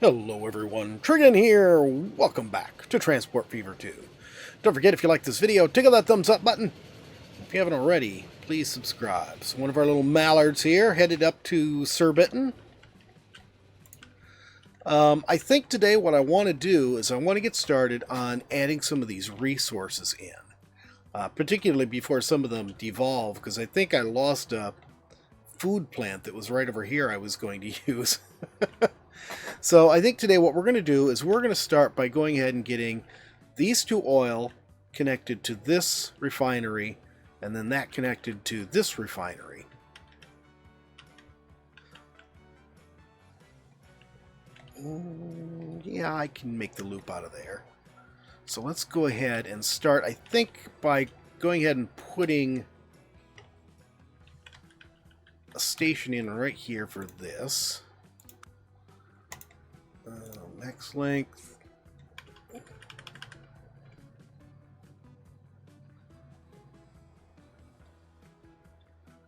Hello everyone, Trigan here. Welcome back to Transport Fever 2. Don't forget, if you like this video, tickle that thumbs up button. If you haven't already, please subscribe. So one of our little mallards here headed up to Surbiton. I think today what I want to do is I want to get started on adding some of these resources in. Particularly before some of them devolve, because I think I lost a food plant that was right over here I was going to use. So I think today what we're going to do is we're going to start by going ahead and getting these two oil connected to this refinery, and then that connected to this refinery. Yeah, I can make the loop out of there. So let's go ahead and start, I think, by going ahead and putting a station in right here for this. Max length.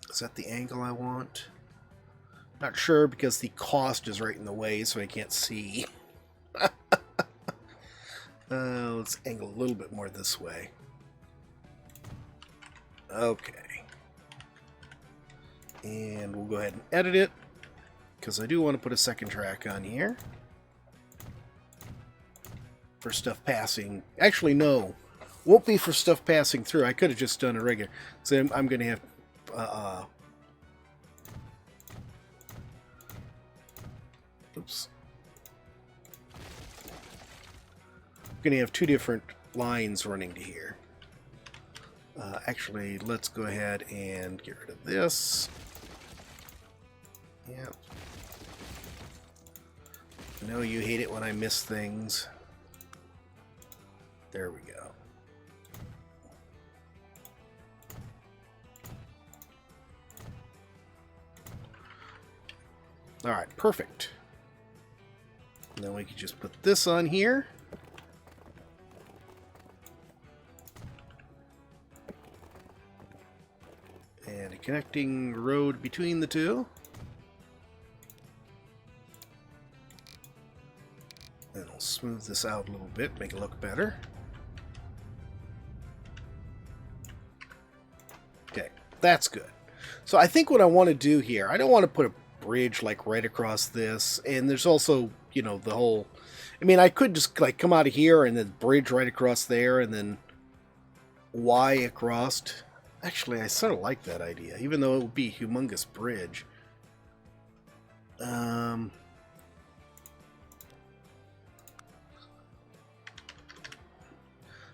Is that the angle I want? Not sure because the cost is right in the way, so I can't see. Let's angle a little bit more this way. Okay. And we'll go ahead and edit it, because I do want to put a second track on here for stuff passing. Actually, no. Won't be for stuff passing through. I could have just done a regular. So I'm going to have... oops. I'm going to have two different lines running to here. Actually, let's go ahead and get rid of this. Yep. I know you hate it when I miss things. There we go. Alright, perfect. And then we can just put this on here. And a connecting road between the two. And I'll smooth this out a little bit, make it look better. Okay, that's good. So I think what I want to do here, I don't want to put a bridge like right across this, and there's also, you know, the whole, I mean, I could just like come out of here and then bridge right across there and then Y across. Actually, I sort of like that idea, even though it would be a humongous bridge.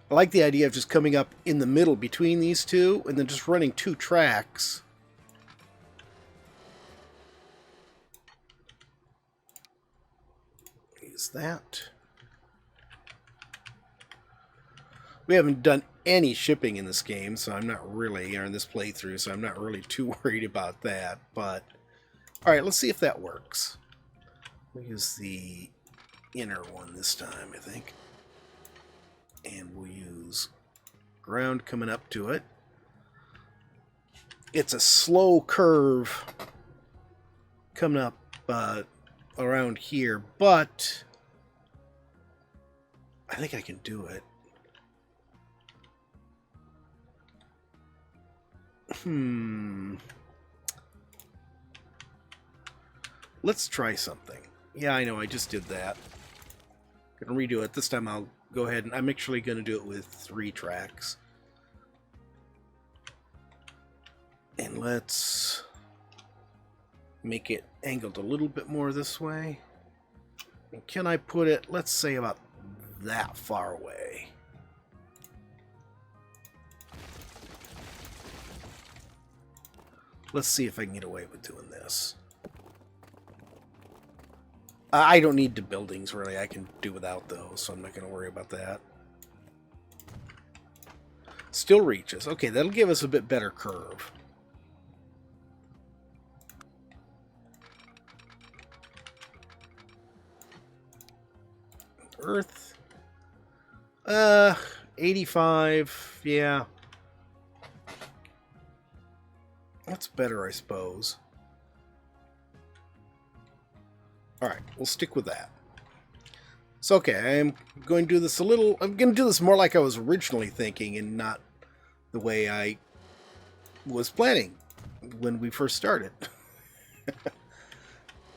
I like the idea of just coming up in the middle between these two and then just running two tracks. Use that. We haven't done any shipping in this game, so I'm not really, or in this playthrough, so I'm not really too worried about that. But, alright, let's see if that works. We'll use the inner one this time, I think. And we'll use ground coming up to it. It's a slow curve coming up around here, but I think I can do it. Let's try something. Yeah, I know, I just did that. Gonna redo it. This time I'll go ahead and I'm actually gonna do it with 3 tracks. And let's make it angled a little bit more this way. And can I put it, let's say, about that far away? Let's see if I can get away with doing this. I don't need the buildings, really. I can do without those, so I'm not going to worry about that. Still reaches. Okay, that'll give us a bit better curve. Earth. 85, yeah. That's better, I suppose. Alright, we'll stick with that. So okay, I'm going to do this I'm going to do this more like I was originally thinking and not the way I was planning when we first started.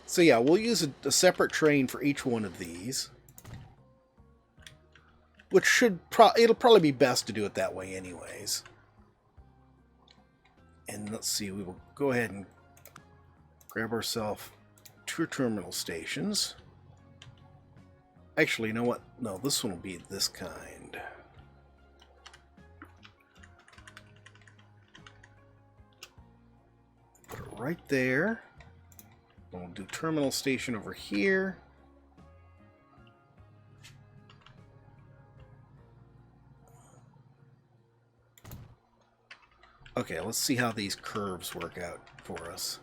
So yeah, we'll use a separate train for each one of these. Which it'll probably be best to do it that way anyways. And let's see, we will go ahead and grab ourselves 2 terminal stations. Actually, you know what? No, this one will be this kind. Put it right there. We'll do terminal station over here. Okay, let's see how these curves work out for us.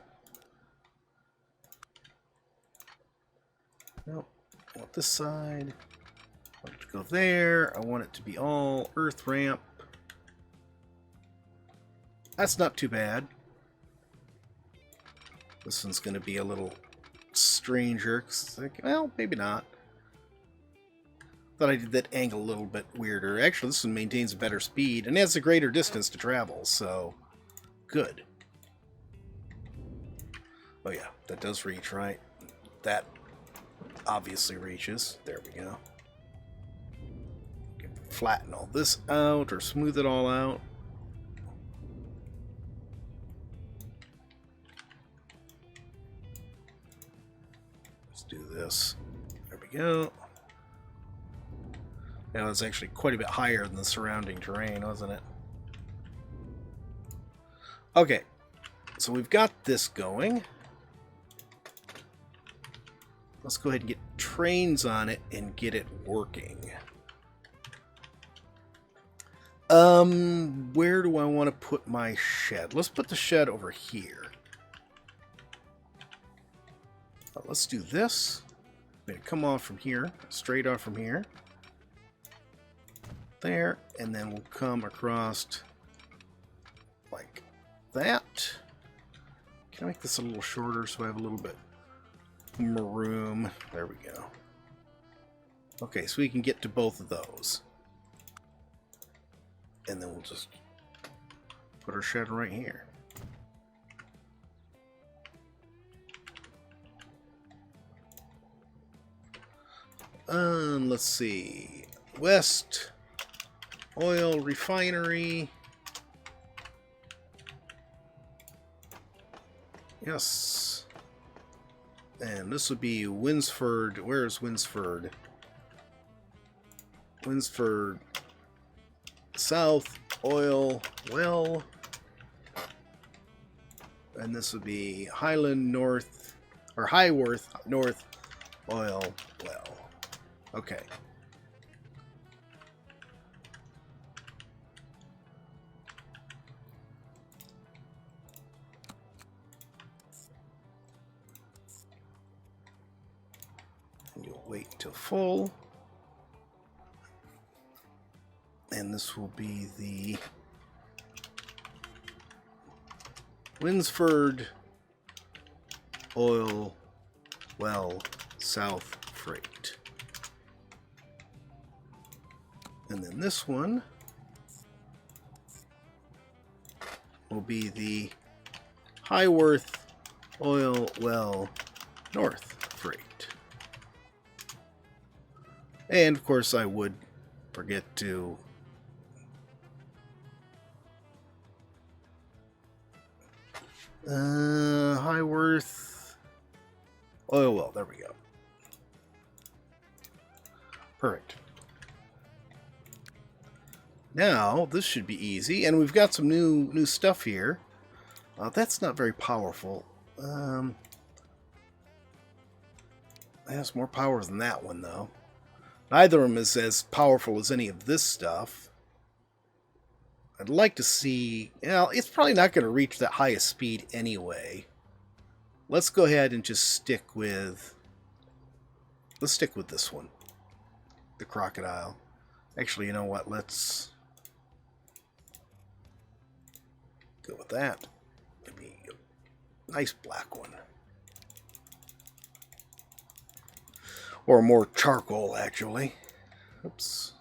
Nope. I want this side. I want it to go there. I want it to be all earth ramp. That's not too bad. This one's going to be a little stranger. Like, well, maybe not. Thought I did that angle a little bit weirder. Actually, this one maintains a better speed and has a greater distance to travel, so good. Oh yeah, that does reach, right? That obviously reaches. There we go. Can flatten all this out or smooth it all out. Let's do this. There we go. Now it's actually quite a bit higher than the surrounding terrain, wasn't it? Okay, so we've got this going. Let's go ahead and get trains on it and get it working. Where do I want to put my shed? Let's put the shed over here. Let's do this. I'm going to come off from here, straight off from here. There, and then we'll come across like that. Can I make this a little shorter so I have a little bit more room? There we go. Okay, so we can get to both of those. And then we'll just put our shed right here. Let's see. West Oil Refinery. Yes. And this would be Winsford. Where's Winsford? Winsford South Oil Well. And this would be Highland North, or Highworth North Oil Well. Okay. And you'll wait till full. And this will be the Winsford Oil Well South Freight. And then this one will be the Highworth Oil Well North Freight. And of course I would forget to Highworth Oil Well, there we go. Perfect. Now, this should be easy, and we've got some new stuff here. That's not very powerful. It has more power than that one, though. Neither of them is as powerful as any of this stuff. I'd like to see... Well, it's probably not going to reach that highest speed anyway. Let's go ahead and just stick with... Let's stick with this one. The Crocodile. Actually, you know what? Let's go with that. Maybe a nice black one. Or more charcoal, actually. Oops.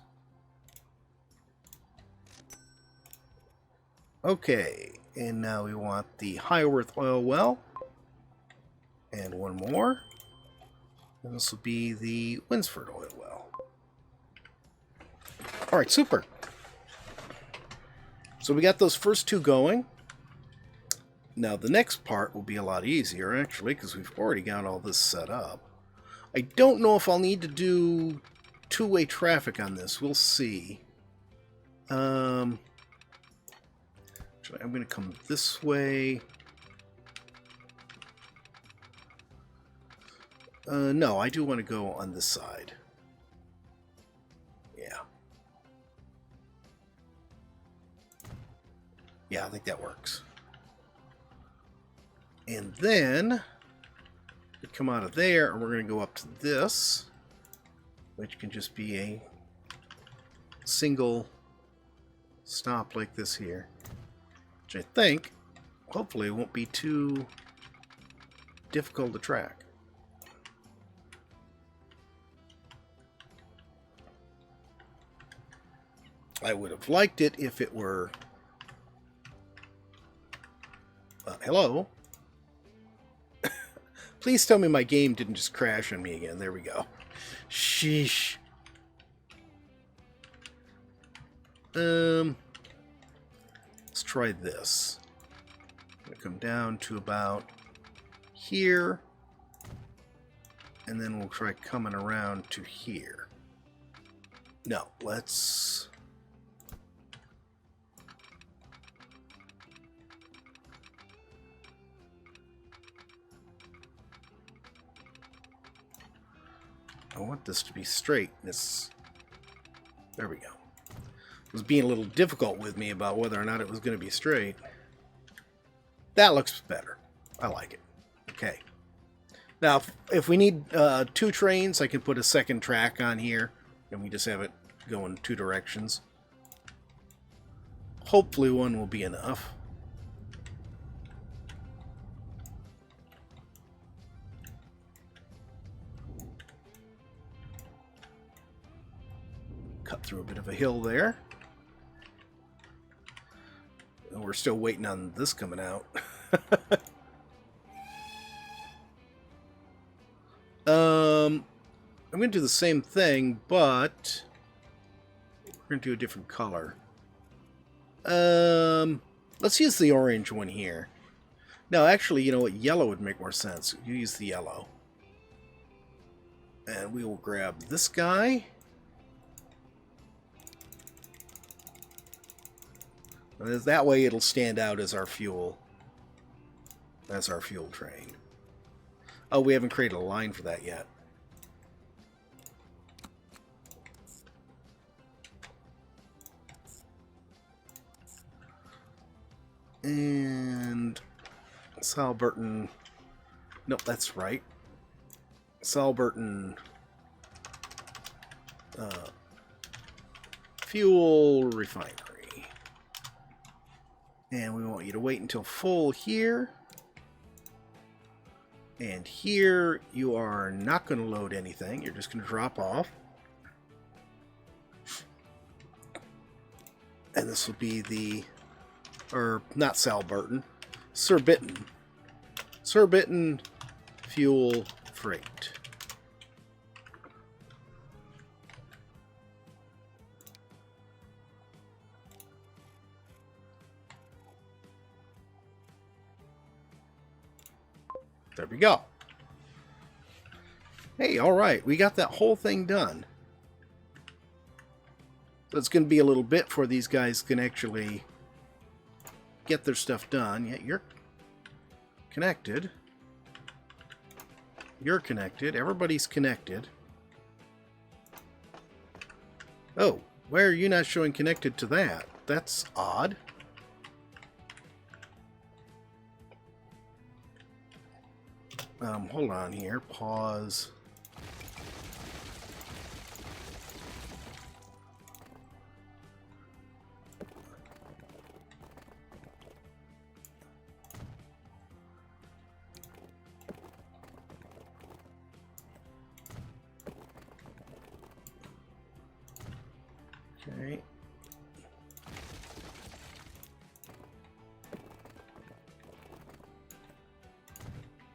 Okay, and now we want the Highworth oil well. And one more. And this will be the Winsford oil well. Alright, super. So we got those first two going. Now the next part will be a lot easier, actually, because we've already got all this set up. I don't know if I'll need to do two-way traffic on this. We'll see. Actually, I'm going to come this way. No, I do want to go on this side. Yeah. Yeah, I think that works. And then we come out of there, and we're going to go up to this, which can just be a single stop like this here, which I think, hopefully, won't be too difficult to track. I would have liked it if it were... hello? Please tell me my game didn't just crash on me again. There we go. Sheesh. Let's try this. I'm going to come down to about here. And then we'll try coming around to here. No, let's... I want this to be straight. There we go. It was being a little difficult with me about whether or not it was going to be straight. That looks better. I like it. Okay. Now, if we need two trains, I can put a second track on here, and we just have it go in two directions. Hopefully one will be enough. Cut through a bit of a hill there. And we're still waiting on this coming out. I'm going to do the same thing, but we're going to do a different color. Let's use the orange one here. No, actually, you know what? Yellow would make more sense. You use the yellow. And we will grab this guy. That way it'll stand out as our fuel. As our fuel train. Oh, we haven't created a line for that yet. And Salburton. Nope, that's right. Salburton fuel refinery. And we want you to wait until full here. And here you are not going to load anything. You're just going to drop off. And this will be the, or not Salburton, Surbiton. Surbiton fuel freight. There we go. Hey, all right, we got that whole thing done. So it's going to be a little bit before these guys can actually get their stuff done. Yeah, you're connected. You're connected. Everybody's connected. Oh, why are you not showing connected to that? That's odd. Hold on here. Pause. Okay.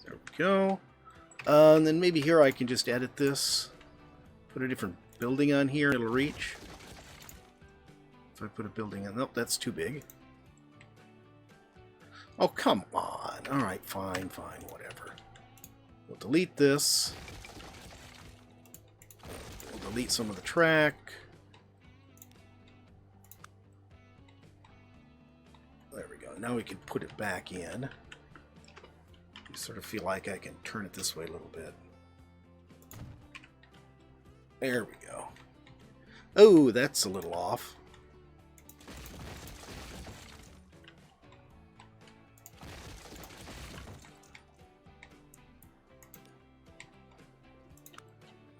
There we go. And then maybe here I can just edit this. Put a different building on here. It'll reach. If I put a building on... Nope, that's too big. Oh, come on. Alright, fine, whatever. We'll delete this. We'll delete some of the track. There we go. Now we can put it back in. I sort of feel like I can turn it this way a little bit. There we go. Oh, that's a little off.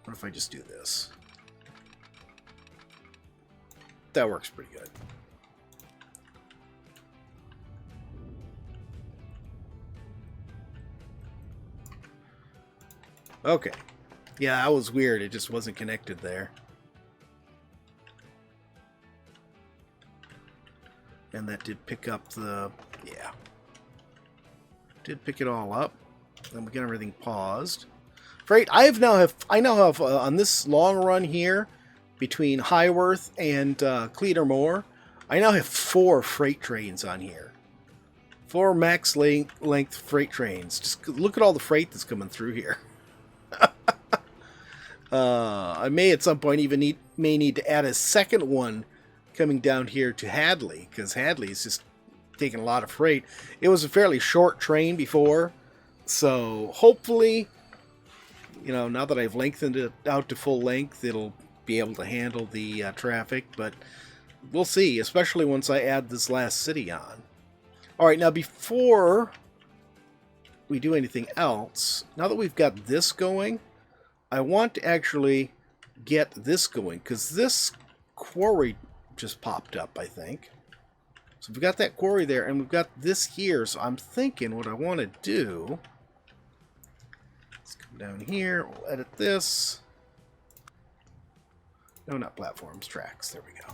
What if I just do this? That works pretty good. Okay. Yeah, that was weird. It just wasn't connected there. And that did pick up the... Yeah. Did pick it all up. Then we get everything paused. Freight, I now have on this long run here between Highworth and Cleatormore, I now have 4 freight trains on here. 4 max length freight trains. Just look at all the freight that's coming through here. I may at some point even need to add a second one coming down here to Hadley, because Hadley is just taking a lot of freight. It was a fairly short train before, so hopefully, you know, now that I've lengthened it out to full length, it'll be able to handle the traffic, but we'll see, especially once I add this last city on. Alright, now before we do anything else, now that we've got this going, I want to actually get this going, because this quarry just popped up, I think. So we've got that quarry there, and we've got this here, so I'm thinking what I want to do... Let's come down here, we'll edit this. No, not platforms, tracks, there we go.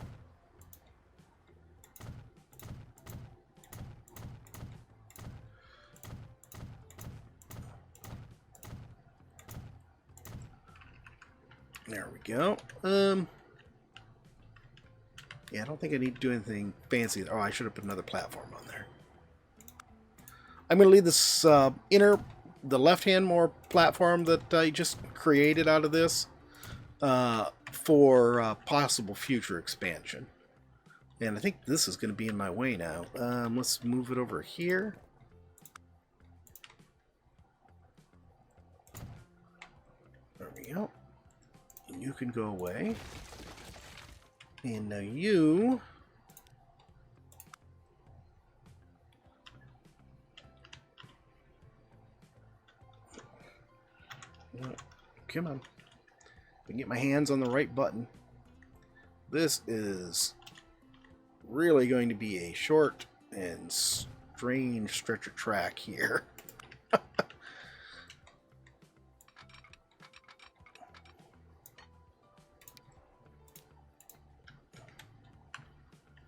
There we go. Yeah, I don't think I need to do anything fancy. Oh, I should have put another platform on there. I'm going to leave this the left-hand more platform that I just created out of this for possible future expansion. And I think this is going to be in my way now. Let's move it over here. There we go. You can go away. And now you... Come on. I can get my hands on the right button. This is really going to be a short and strange stretch of track here.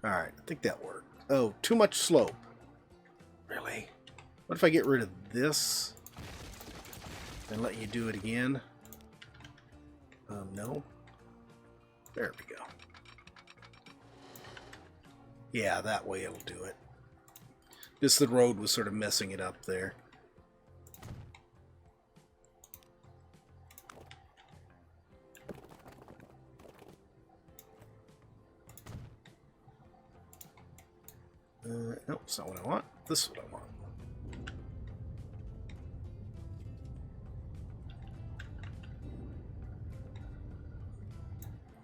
Alright, I think that worked. Oh, too much slope. Really? What if I get rid of this and let you do it again? No. There we go. Yeah, that way it'll do it. Just the road was sort of messing it up there. Nope, that's not what I want. This is what I want.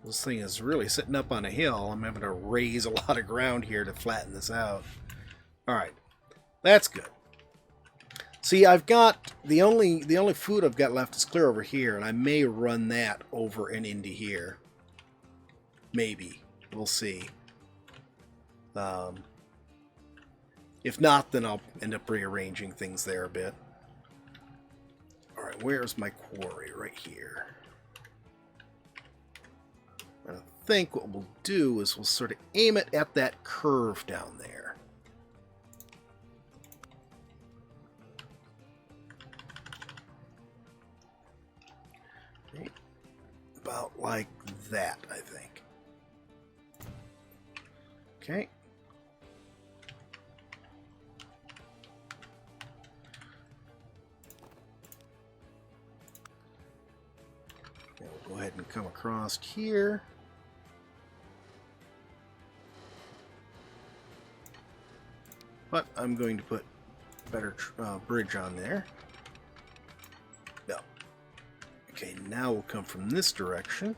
This thing is really sitting up on a hill. I'm having to raise a lot of ground here to flatten this out. Alright, that's good. See, I've got the only food I've got left is clear over here, and I may run that over and into here. Maybe. We'll see. If not, then I'll end up rearranging things there a bit. Alright, where's my quarry? Right here. I think what we'll do is we'll sort of aim it at that curve down there. Okay. About like that, I think. Okay. We'll go ahead and come across here. But I'm going to put a better bridge on there. No. Okay, now we'll come from this direction.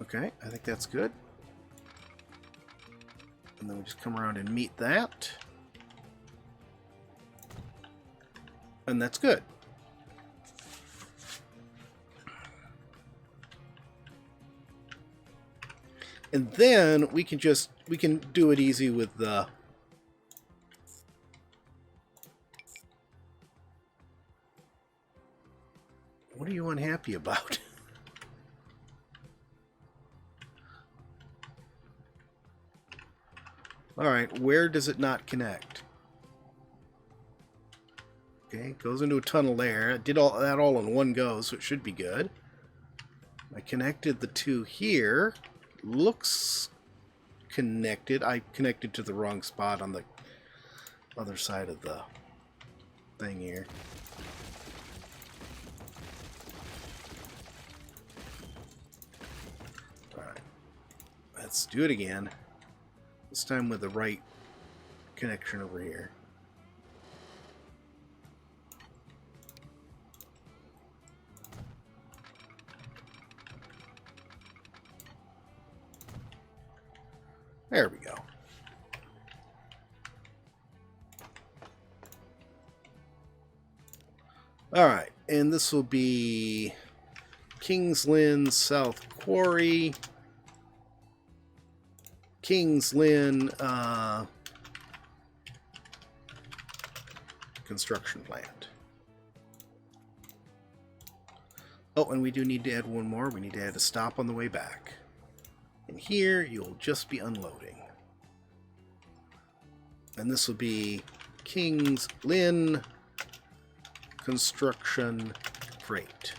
Okay, I think that's good. And then we just come around and meet that. And that's good. And then we can do it easy with the what are you unhappy about? Alright, where does it not connect? Okay, goes into a tunnel there. It did all that all in one go, so it should be good. I connected the two here. Looks connected. I connected to the wrong spot on the other side of the thing here. Alright, let's do it again. This time with the right connection over here. There we go. Alright, and this will be Kings Lynn South Quarry. Kings Lynn construction plant. Oh, and we do need to add one more. We need to add a stop on the way back. And here you'll just be unloading. And this will be Kings Lynn construction freight.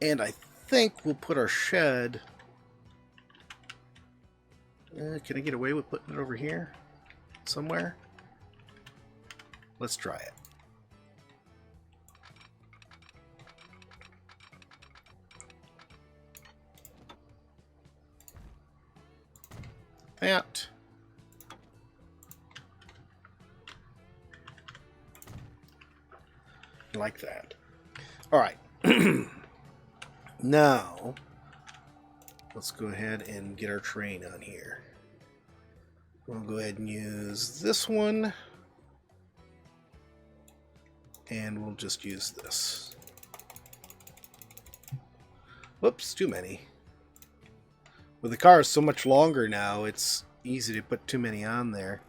And I think we'll put our shed... can I get away with putting it over here? Somewhere? Let's try it. That. Like that. Alright. Now, let's go ahead and get our train on here. We'll go ahead and use this one. And we'll just use this. Whoops, too many. With the car so much longer now, it's easy to put too many on there.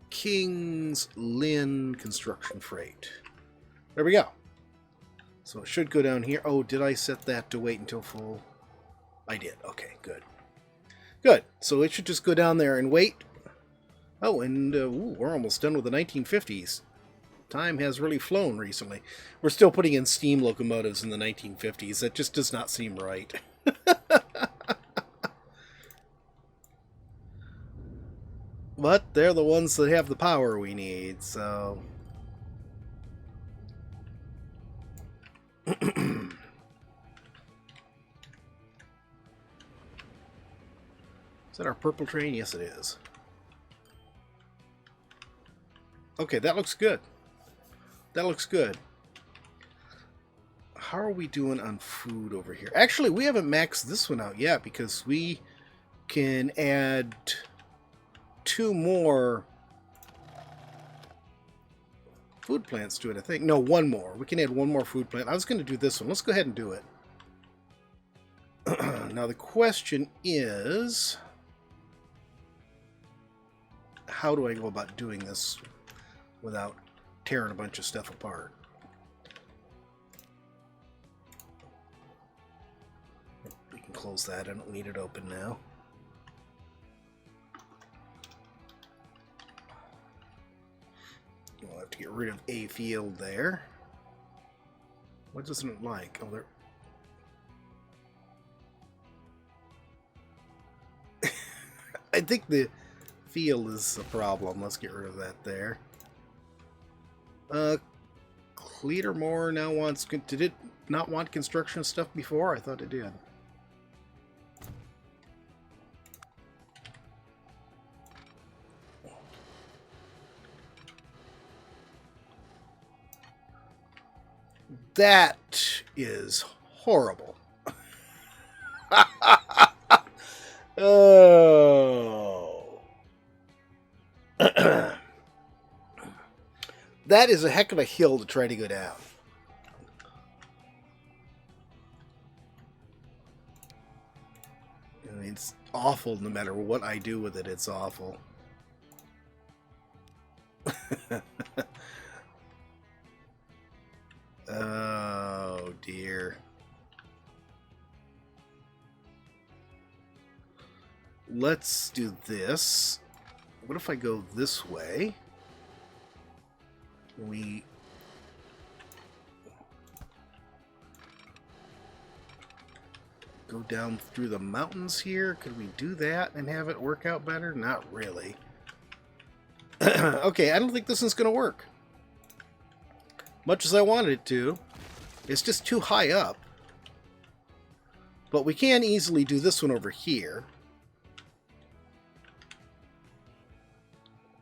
Kings Lynn construction freight. There we go. So it should go down here. Oh, did I set that to wait until full? I did. Okay, good. Good. So it should just go down there and wait. Oh, and we're almost done with the 1950s. Time has really flown recently. We're still putting in steam locomotives in the 1950s. That just does not seem right. But they're the ones that have the power we need, so... Is that our purple train? Yes, it is. Okay, that looks good. That looks good. How are we doing on food over here? Actually, we haven't maxed this one out yet because we can add 2 more food plants to it, I think. No, one more. We can add one more food plant. I was going to do this one. Let's go ahead and do it. Now the question is, how do I go about doing this without tearing a bunch of stuff apart? We can close that. I don't need it open now. We'll have to get rid of a field there. What doesn't it like? Oh, there. I think the field is a problem. Let's get rid of that there. Cleatermore now wants... Did it not want construction stuff before? I thought it did. That is horrible. Oh. That is a heck of a hill to try to go down. I mean, it's awful no matter what I do with it, it's awful. Oh dear. Let's do this. What if I go this way? We go down through the mountains here. Could we do that and have it work out better? Not really. Okay, I don't think this one's going to work. Much as I wanted it to. It's just too high up. But we can easily do this one over here.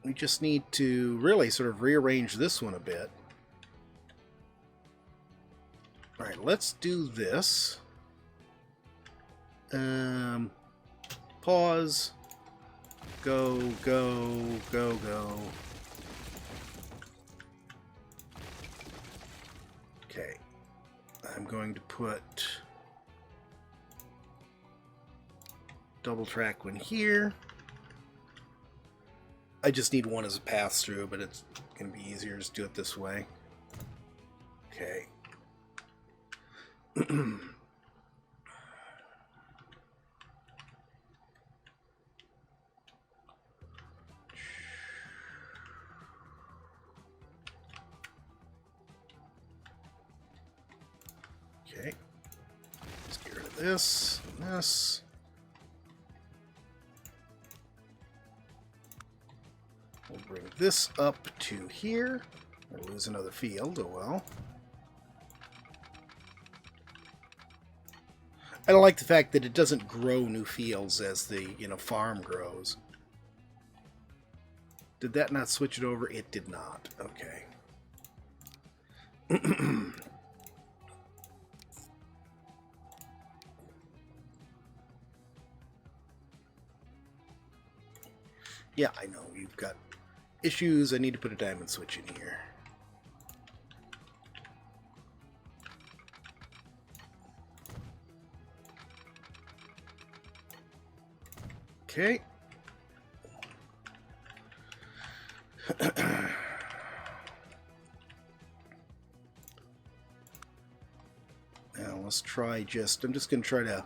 We just need to really sort of rearrange this one a bit. Alright, let's do this. Pause. Go, go, go, go. Okay. I'm going to put double track one here. I just need one as a pass through, but it's going to be easier to do it this way. Okay. Okay. Let's get rid of this and this. We'll bring this up to here. We'll lose another field. Oh well. I don't like the fact that it doesn't grow new fields as the, farm grows. Did that not switch it over? It did not. Okay. Yeah, I know. You've got issues. I need to put a diamond switch in here. Okay. Now let's try I'm just going to try to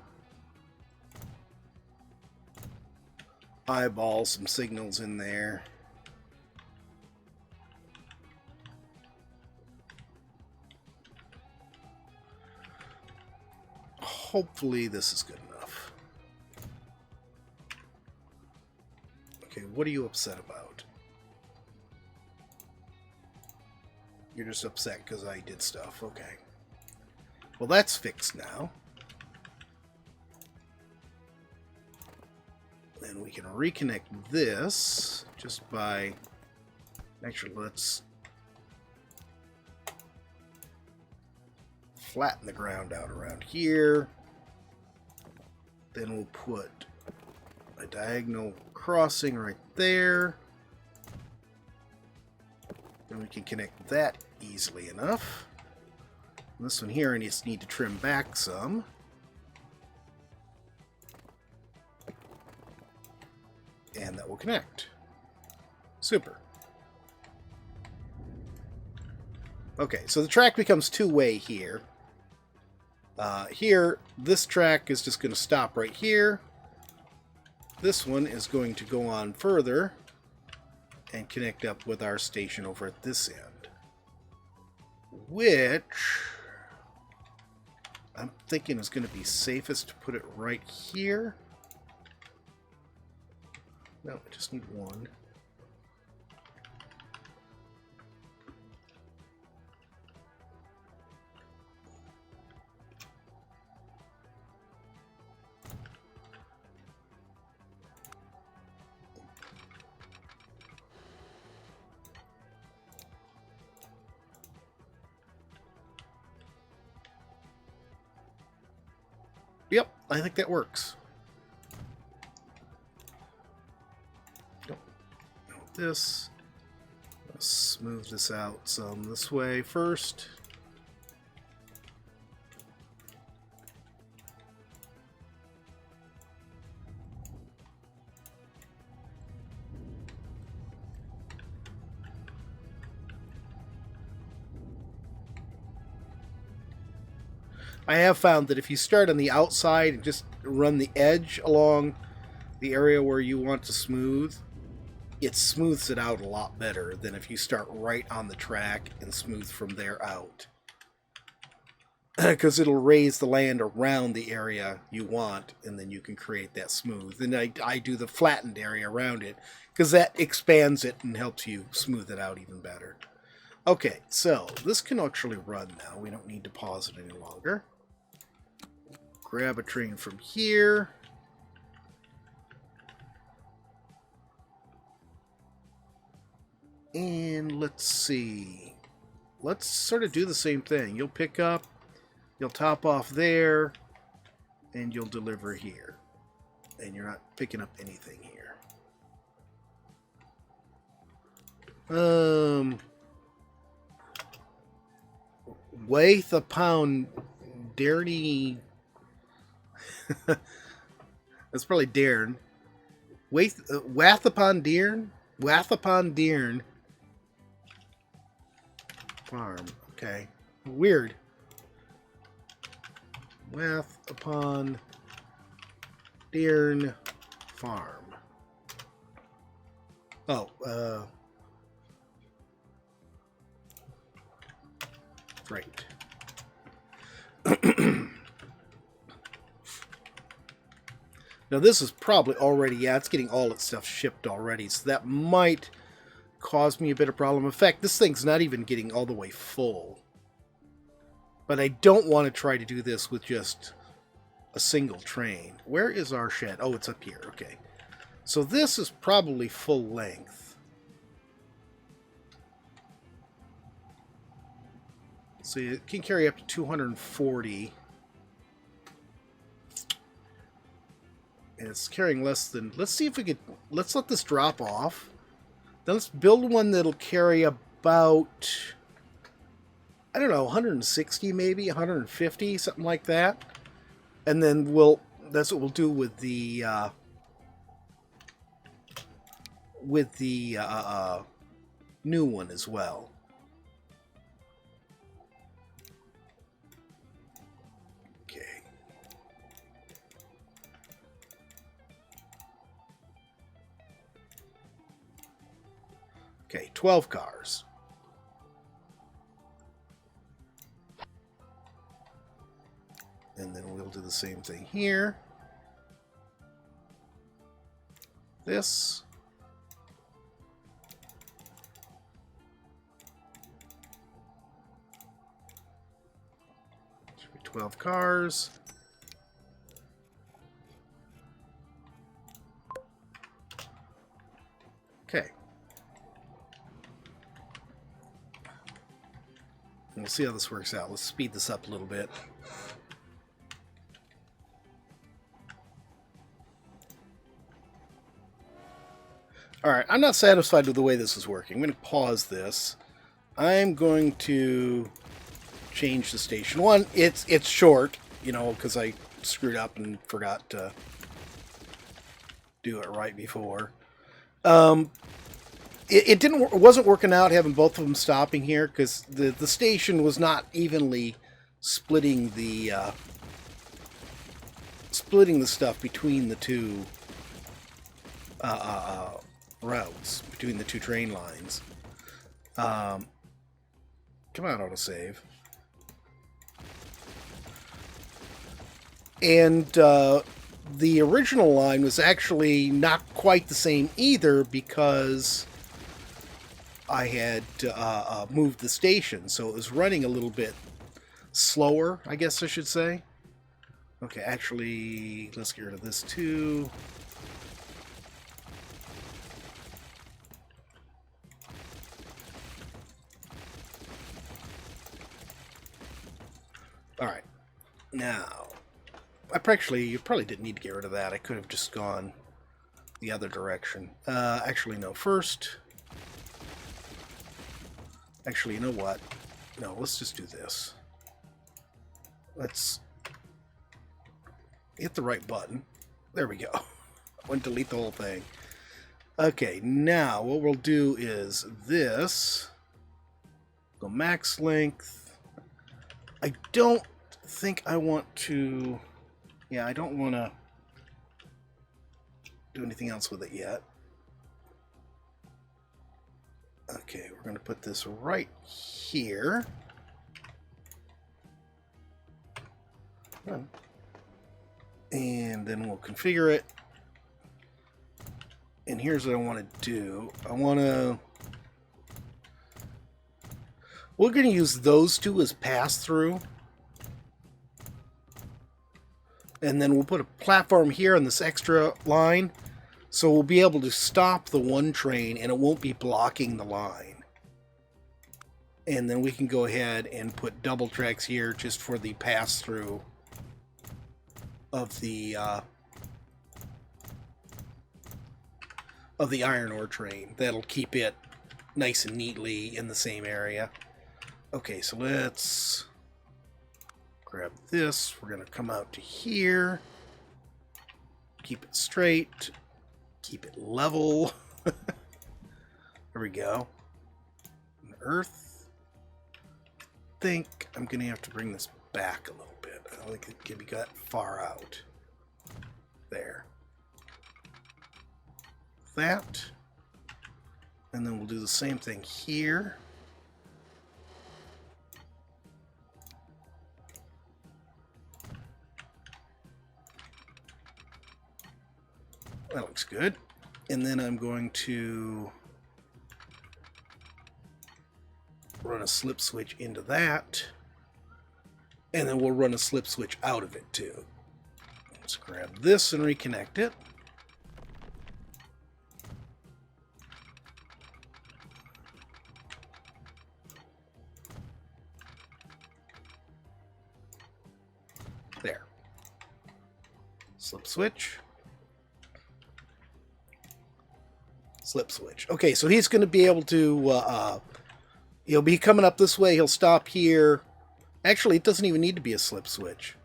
eyeball some signals in there. Hopefully this is good enough. Okay, what are you upset about? You're just upset because I did stuff. Okay. Well, that's fixed now. Then we can reconnect this just by... Actually, let's flatten the ground out around here. Then we'll put a diagonal crossing right there. And we can connect that easily enough. This one here, I just need to trim back some. And that will connect. Super. Okay, so the track becomes two-way here. Here, this track is just going to stop right here. This one is going to go on further and connect up with our station over at this end. Which I'm thinking is going to be safest to put it right here. No, I just need one. Yep, I think that works. This. Let's smooth this out some this way first. I have found that if you start on the outside and just run the edge along the area where you want to smooth, it smooths it out a lot better than if you start right on the track and smooth from there out. Because it'll raise the land around the area you want, and then you can create that smooth. And I do the flattened area around it, because that expands it and helps you smooth it out even better. Okay, so this can actually run now. We don't need to pause it any longer. Grab a train from here. And let's see. Let's sort of do the same thing. You'll pick up, you'll top off there, and you'll deliver here. And you're not picking up anything here. Waith upon Dairny. That's probably Dairn. Wath upon Dearn? Wath upon Dearn. Farm. Okay. Weird. Wath upon Dearn Farm. Oh, right. Now this is probably already, yeah, it's getting all its stuff shipped already, so that might cause me a bit of problem. In fact, this thing's not even getting all the way full. But I don't want to try to do this with just a single train. Where is our shed? Oh, it's up here. Okay. So this is probably full length. So it can carry up to 240. And it's carrying less than... Let's see if we could... Let's let this drop off. Then let's build one that'll carry about... I don't know, 160 maybe, 150, something like that. And then we'll... That's what we'll do with the... new one as well. Okay, 12 cars. And then we'll do the same thing here. This. Should be 12 cars. Okay. We'll see how this works out. Let's speed this up a little bit. Alright, I'm not satisfied with the way this is working. I'm going to pause this. I'm going to change the station. One, it's short, you know, because I screwed up and forgot to do it right before. It wasn't working out having both of them stopping here because the station was not evenly splitting the stuff between the two routes, between the two train lines. Come on, autosave. And the original line was actually not quite the same either because I had moved the station, so it was running a little bit slower, I guess I should say. Okay, actually, let's get rid of this too. Alright, now, you probably didn't need to get rid of that. I could have just gone the other direction. Actually, no, first... Actually, you know what? No, let's just do this. Let's hit the right button. There we go. I wouldn't delete the whole thing. Okay, now what we'll do is this. Go max length. I don't think I want to... Yeah, I don't want to do anything else with it yet. Okay, we're going to put this right here. And then we'll configure it. And here's what I want to do. We're going to use those two as pass-through. And then we'll put a platform here on this extra line. So we'll be able to stop the one train and it won't be blocking the line. And then we can go ahead and put double tracks here just for the pass-through of the iron ore train. That'll keep it nice and neatly in the same area. Okay, so let's grab this. We're going to come out to here. Keep it straight. Keep it level. There we go. And earth. I think I'm going to have to bring this back a little bit. I don't think it can be got far out. There. That. And then we'll do the same thing here. That looks good. And then I'm going to run a slip switch into that. And then we'll run a slip switch out of it too. Let's grab this and reconnect it. There. Slip switch. Slip switch. Okay, so he's going to be able to, he'll be coming up this way, he'll stop here. Actually, it doesn't even need to be a slip switch,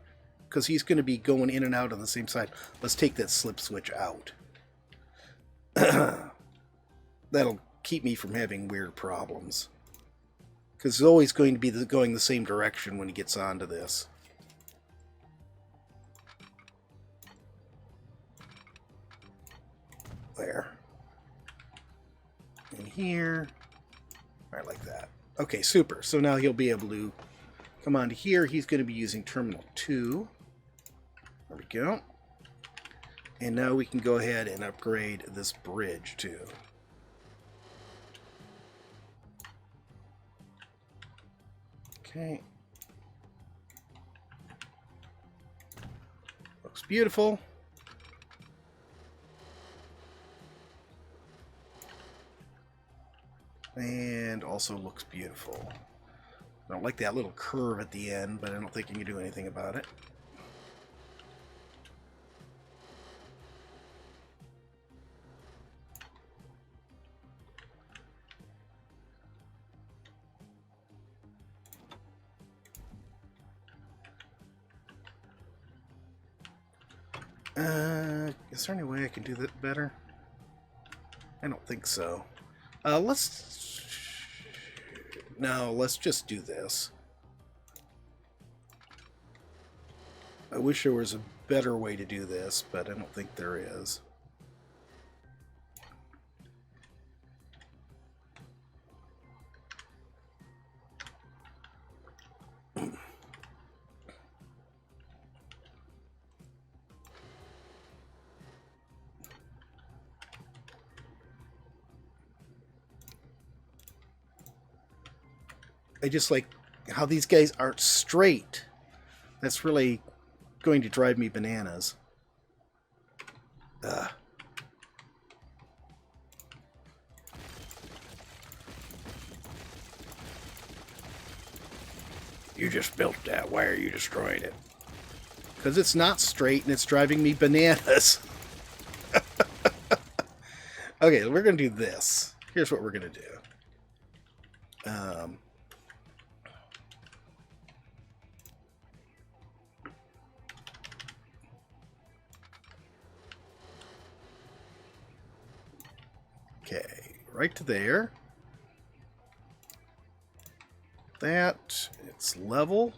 because he's going to be going in and out on the same side. Let's take that slip switch out. That'll keep me from having weird problems. Because it's always going to be going the same direction when he gets onto this. There. In here. Right, like that. Okay, super. So now he'll be able to come on to here. He's going to be using Terminal 2. There we go. And now we can go ahead and upgrade this bridge too. Okay. Looks beautiful. And also looks beautiful. I don't like that little curve at the end, but I don't think you can do anything about it. Is there any way I can do that better? I don't think so. Let's just do this. I wish there was a better way to do this, but I don't think there is. I just like how these guys aren't straight. That's really going to drive me bananas. Ugh. You just built that. Why are you destroying it? Because it's not straight and it's driving me bananas. Okay, we're going to do this. Here's what we're going to do. Okay, right to there. That, it's level.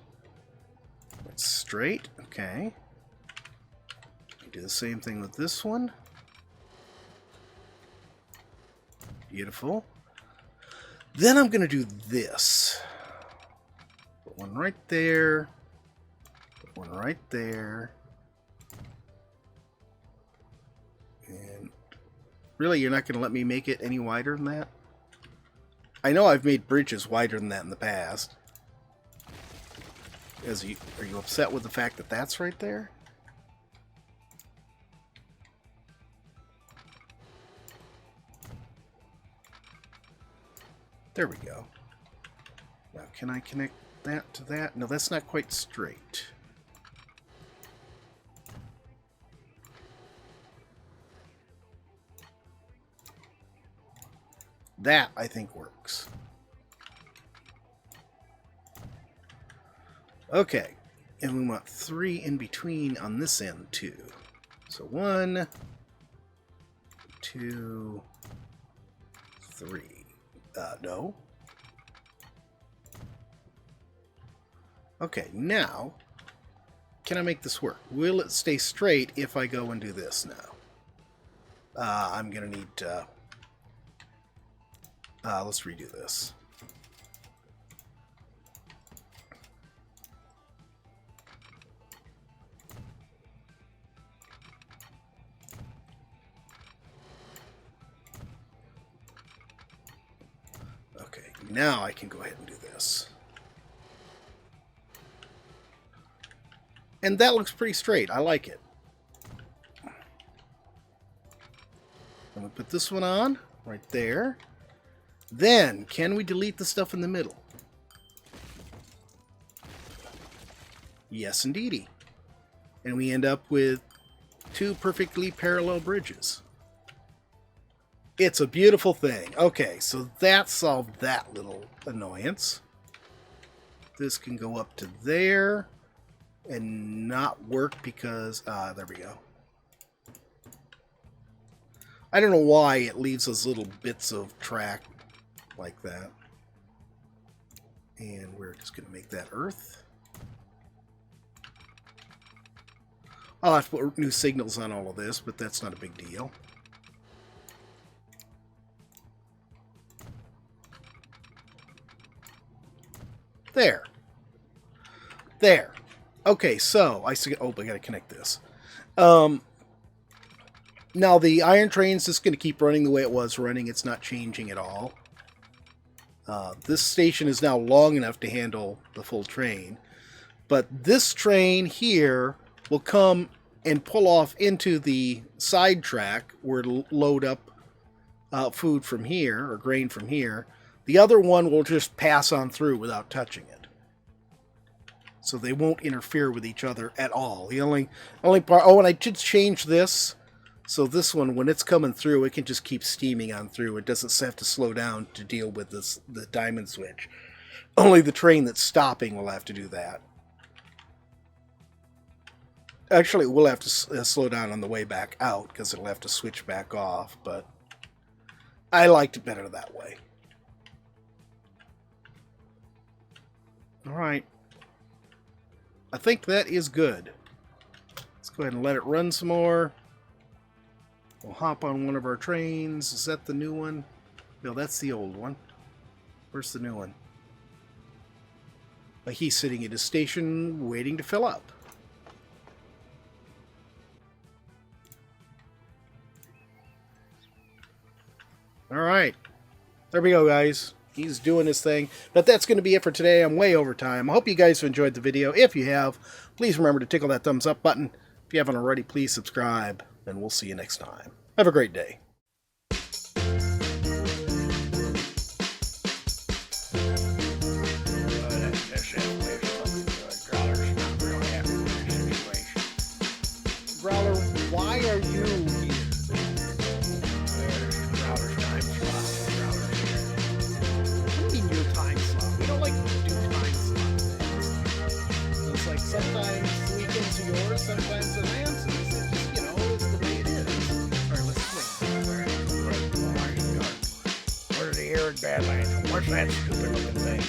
It's straight, okay. Do the same thing with this one. Beautiful. Then I'm going to do this. Put one right there. Put one right there. And really, you're not going to let me make it any wider than that? I know I've made bridges wider than that in the past. Are you upset with the fact that that's right there? There we go. Now, can I connect that to that? No, that's not quite straight. That, I think, works. Okay. And we want 3 in between on this end, too. So 1, 2, 3. No. Okay, now, can I make this work? Will it stay straight if I go and do this now? I'm going to need... let's redo this. Okay, now I can go ahead and do this. And that looks pretty straight. I like it. I'm going to put this one on right there. Then, can we delete the stuff in the middle? Yes, indeedy. And we end up with 2 perfectly parallel bridges. It's a beautiful thing. Okay, so that solved that little annoyance. This can go up to there and not work because... there we go. I don't know why it leaves those little bits of track like that. And we're just going to make that earth. I'll have to put new signals on all of this, but that's not a big deal. There. There. Okay, so I see. Oh, I gotta connect this. Now the iron train's just gonna keep running the way it was running. It's not changing at all. This station is now long enough to handle the full train, but this train here will come and pull off into the side track where it'll load up food from here or grain from here. The other one will just pass on through without touching it. So they won't interfere with each other at all. The only part... Oh, and I did change this. So this one, when it's coming through, it can just keep steaming on through. It doesn't have to slow down to deal with the diamond switch. Only the train that's stopping will have to do that. Actually, we'll have to slow down on the way back out because it'll have to switch back off, but I liked it better that way. Alright. I think that is good. Let's go ahead and let it run some more. We'll hop on one of our trains. Is that the new one? No, that's the old one. Where's the new one? He's sitting at his station waiting to fill up. Alright. There we go, guys. He's doing his thing. But that's going to be it for today. I'm way over time. I hope you guys have enjoyed the video. If you have, please remember to tickle that thumbs up button. If you haven't already, please subscribe. And we'll see you next time. Have a great day. Growler, why are you here? Growler's time slot. Growler's here. What do you mean your time slot? We don't like to do time slot things. It's like sometimes the weekends are yours, sometimes they're Nancy's. It's just, you know, it's the way it is. Alright, let's clean. Where are the arid badlands? What's that stupid looking thing?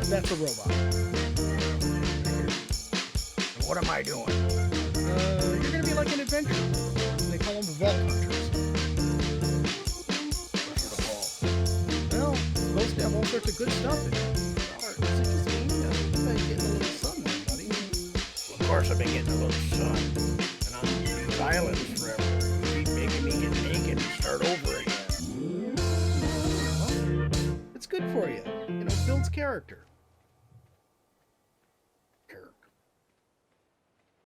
That's a robot. What am I doing? You're gonna be like an adventurer. They call them vault hunters. What's the vault? Well, supposed to have all sorts of good stuff in it. Is it just me? You've been getting a little sun there, buddy. Well, of course I've been getting a little sun. And on these islands forever. You keep making me get naked and start over again. Well, it's good for you. You know, it builds character.